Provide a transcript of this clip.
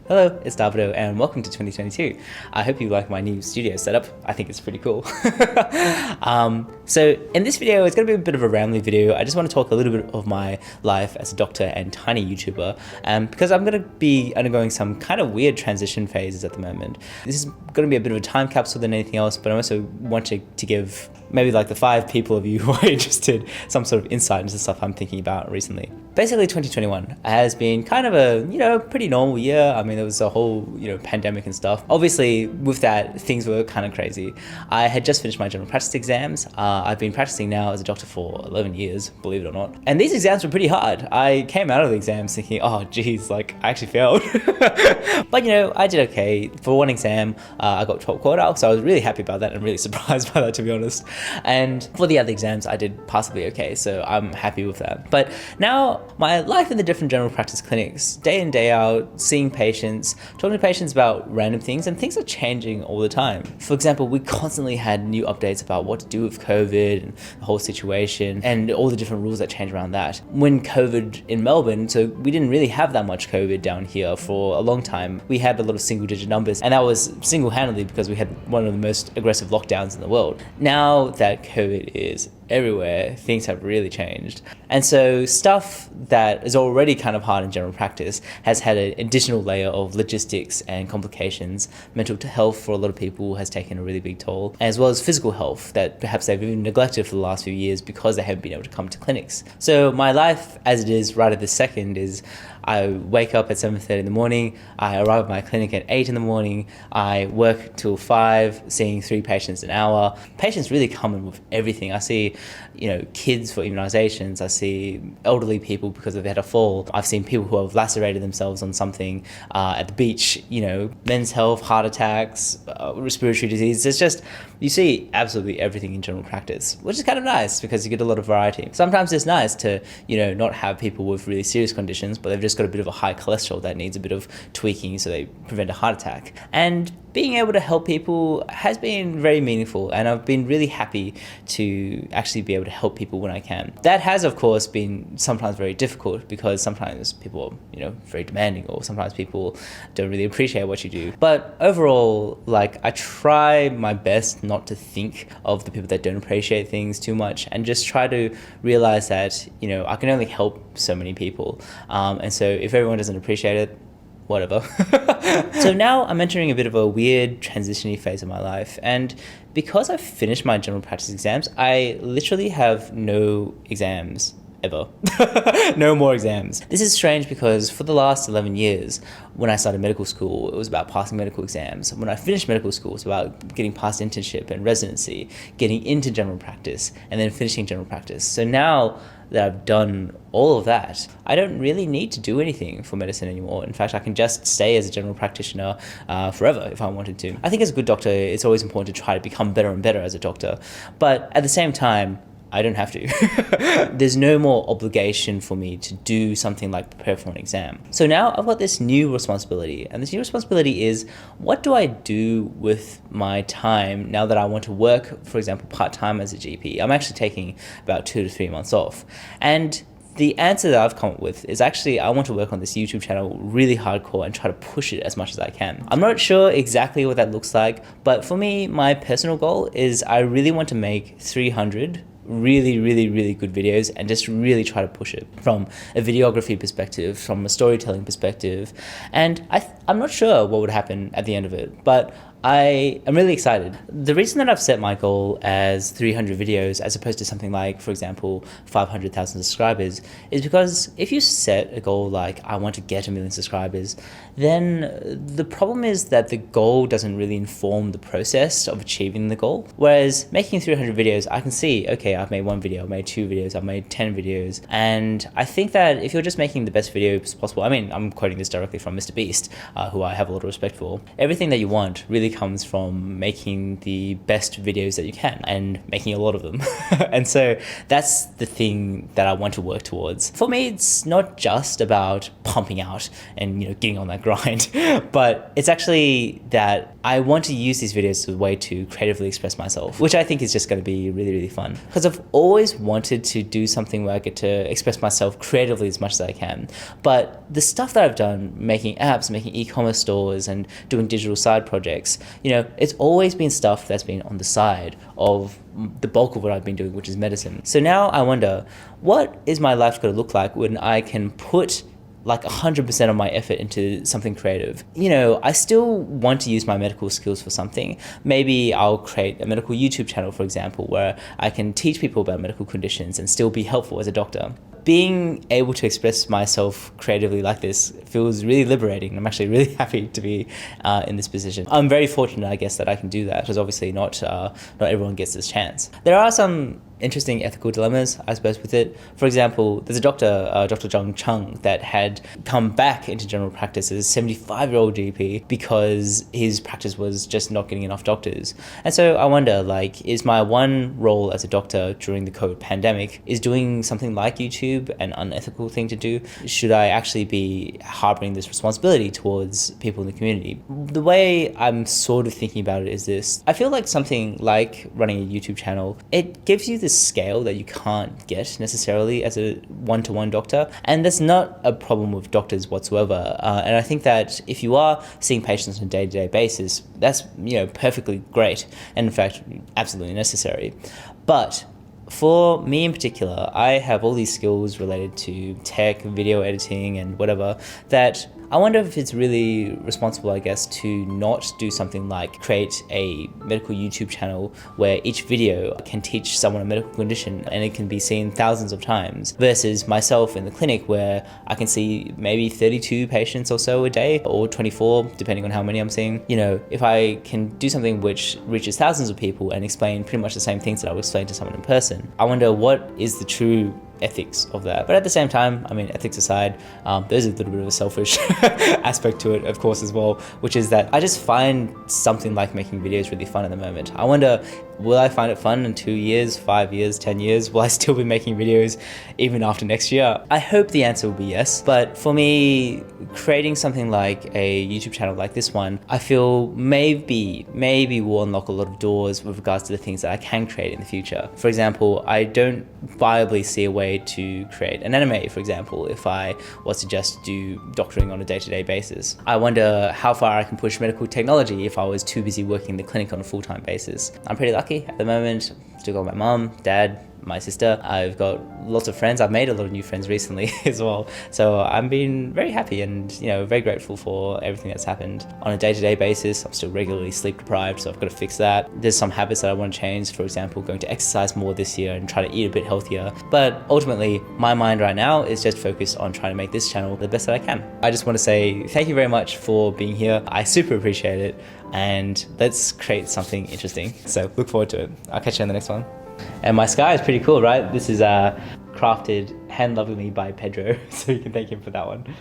Hello, it's Davido and welcome to 2022. I hope you like my new studio setup. I think it's pretty cool. So in this video, it's going to be a bit of a rambly video. I just want to talk a little bit of my life as a doctor and tiny YouTuber because I'm going to be undergoing some kind of weird transition phases at the moment. This is going to be a bit of a time capsule than anything else, but I also want to give maybe like the 5 people of you who are interested some sort of insight into stuff I'm thinking about recently. Basically 2021 has been kind of a, pretty normal year. I mean, there was a whole, pandemic and stuff. Obviously with that, things were kind of crazy. I had just finished my general practice exams. I've been practicing now as a doctor for 11 years, believe it or not. And these exams were pretty hard. I came out of the exams thinking, oh geez, like I actually failed. But I did okay. For one exam, I got top quartile, so I was really happy about that and really surprised by that, to be honest. And for the other exams, I did passably okay, so I'm happy with that. But now my life in the different general practice clinics, day in, day out, seeing patients, talking to patients about random things, and things are changing all the time. For example, we constantly had new updates about what to do with COVID and the whole situation and all the different rules that change around that. When COVID in Melbourne, so we didn't really have that much COVID down here for a long time. We had a lot of single digit numbers, and that was single-handedly because we had one of the most aggressive lockdowns in the world. Now that COVID is everywhere, things have really changed. And so stuff that is already kind of hard in general practice has had an additional layer of logistics and complications. Mental health for a lot of people has taken a really big toll, as well as physical health that perhaps they've even neglected for the last few years because they haven't been able to come to clinics. So my life as it is right at this second is I wake up at 7:30 in the morning, I arrive at my clinic at 8 in the morning, I work till 5, seeing 3 patients an hour. Patients really come in with everything. I see, kids for immunizations, I see elderly people because they've had a fall, I've seen people who have lacerated themselves on something at the beach, men's health, heart attacks, respiratory disease. It's just, you see absolutely everything in general practice, which is kind of nice because you get a lot of variety. Sometimes it's nice to, not have people with really serious conditions, but they've just got a bit of a high cholesterol that needs a bit of tweaking so they prevent a heart attack. And being able to help people has been very meaningful, and I've been really happy to actually be able to help people when I can. That has, of course, been sometimes very difficult because sometimes people are, very demanding, or sometimes people don't really appreciate what you do. But overall, I try my best not to think of the people that don't appreciate things too much, and just try to realize that, I can only help so many people. And so if everyone doesn't appreciate it, whatever. So now I'm entering a bit of a weird transition-y phase of my life, and because I've finished my general practice exams, I literally have no exams ever. No more exams. This is strange because for the last 11 years, when I started medical school, it was about passing medical exams. When I finished medical school, it was about getting past internship and residency, getting into general practice, and then finishing general practice. So now that I've done all of that, I don't really need to do anything for medicine anymore. In fact, I can just stay as a general practitioner forever if I wanted to. I think as a good doctor, it's always important to try to become better and better as a doctor. But at the same time, I don't have to. There's no more obligation for me to do something like prepare for an exam. So now I've got this new responsibility, and this new responsibility is, what do I do with my time now that I want to work, for example, part-time as a GP? I'm actually taking about 2 to 3 months off. And the answer that I've come up with is actually I want to work on this YouTube channel really hardcore and try to push it as much as I can. I'm not sure exactly what that looks like, but for me, my personal goal is I really want to make 300 really good videos and just really try to push it from a videography perspective, from a storytelling perspective. And I'm not sure what would happen at the end of it, but I am really excited. The reason that I've set my goal as 300 videos as opposed to something like, for example, 500,000 subscribers is because if you set a goal like I want to get 1 million subscribers, then the problem is that the goal doesn't really inform the process of achieving the goal. Whereas making 300 videos, I can see, okay, I've made 1 video, I've made 2 videos, I've made 10 videos. And I think that if you're just making the best videos possible, I mean, I'm quoting this directly from Mr. Beast, who I have a lot of respect for, everything that you want really comes from making the best videos that you can and making a lot of them. And so that's the thing that I want to work towards. For me, it's not just about pumping out and, you know, getting on that grind, but it's actually that I want to use these videos as a way to creatively express myself, which I think is just going to be really, really fun. Because I've always wanted to do something where I get to express myself creatively as much as I can. But the stuff that I've done, making apps, making e-commerce stores and doing digital side projects, you know, it's always been stuff that's been on the side of the bulk of what I've been doing, which is medicine. So now I wonder, what is my life going to look like when I can put like 100% of my effort into something creative? You know, I still want to use my medical skills for something. Maybe I'll create a medical YouTube channel, for example, where I can teach people about medical conditions and still be helpful as a doctor. Being able to express myself creatively like this feels really liberating. I'm actually really happy to be in this position. I'm very fortunate, I guess, that I can do that, because obviously not everyone gets this chance. There are some interesting ethical dilemmas, I suppose, with it. For example, there's a doctor, Dr. Jung Chung, that had come back into general practice as a 75-year-old GP because his practice was just not getting enough doctors. And so I wonder, like, is my one role as a doctor during the COVID pandemic, is doing something like YouTube an unethical thing to do? Should I actually be harboring this responsibility towards people in the community? The way I'm sort of thinking about it is this. I feel like something like running a YouTube channel, it gives you this scale that you can't get necessarily as a one-to-one doctor, and that's not a problem with doctors whatsoever. And I think that if you are seeing patients on a day-to-day basis, that's, you know, perfectly great, and in fact absolutely necessary. But for me in particular, I have all these skills related to tech, video editing and whatever, that I wonder if it's really responsible, I guess, to not do something like create a medical YouTube channel where each video can teach someone a medical condition and it can be seen thousands of times, versus myself in the clinic where I can see maybe 32 patients or so a day, or 24, depending on how many I'm seeing. You know, if I can do something which reaches thousands of people and explain pretty much the same things that I would explain to someone in person, I wonder what is the true ethics of that. But at the same time, I mean, ethics aside, there's a little bit of a selfish aspect to it, of course, as well, which is that I just find something like making videos really fun at the moment. I wonder, will I find it fun in 2 years, 5 years, 10 years? Will I still be making videos even after next year? I hope the answer will be yes. But for me, creating something like a YouTube channel like this one, I feel maybe will unlock a lot of doors with regards to the things that I can create in the future. For example, I don't viably see a way to create an anime, for example, if I was to just do doctoring on a day-to-day basis. I wonder how far I can push medical technology if I was too busy working in the clinic on a full-time basis. I'm pretty lucky at the moment. Still got my mum, dad, my sister. I've got lots of friends. I've made a lot of new friends recently as well. So I'm been very happy and, you know, very grateful for everything that's happened. On a day-to-day basis, I'm still regularly sleep deprived, so I've got to fix that. There's some habits that I want to change. For example, going to exercise more this year and try to eat a bit healthier. But ultimately, my mind right now is just focused on trying to make this channel the best that I can. I just want to say thank you very much for being here. I super appreciate it. And let's create something interesting. So look forward to it. I'll catch you in the next one. And my sky is pretty cool, right? This is crafted hand-lovingly by Pedro, so you can thank him for that one.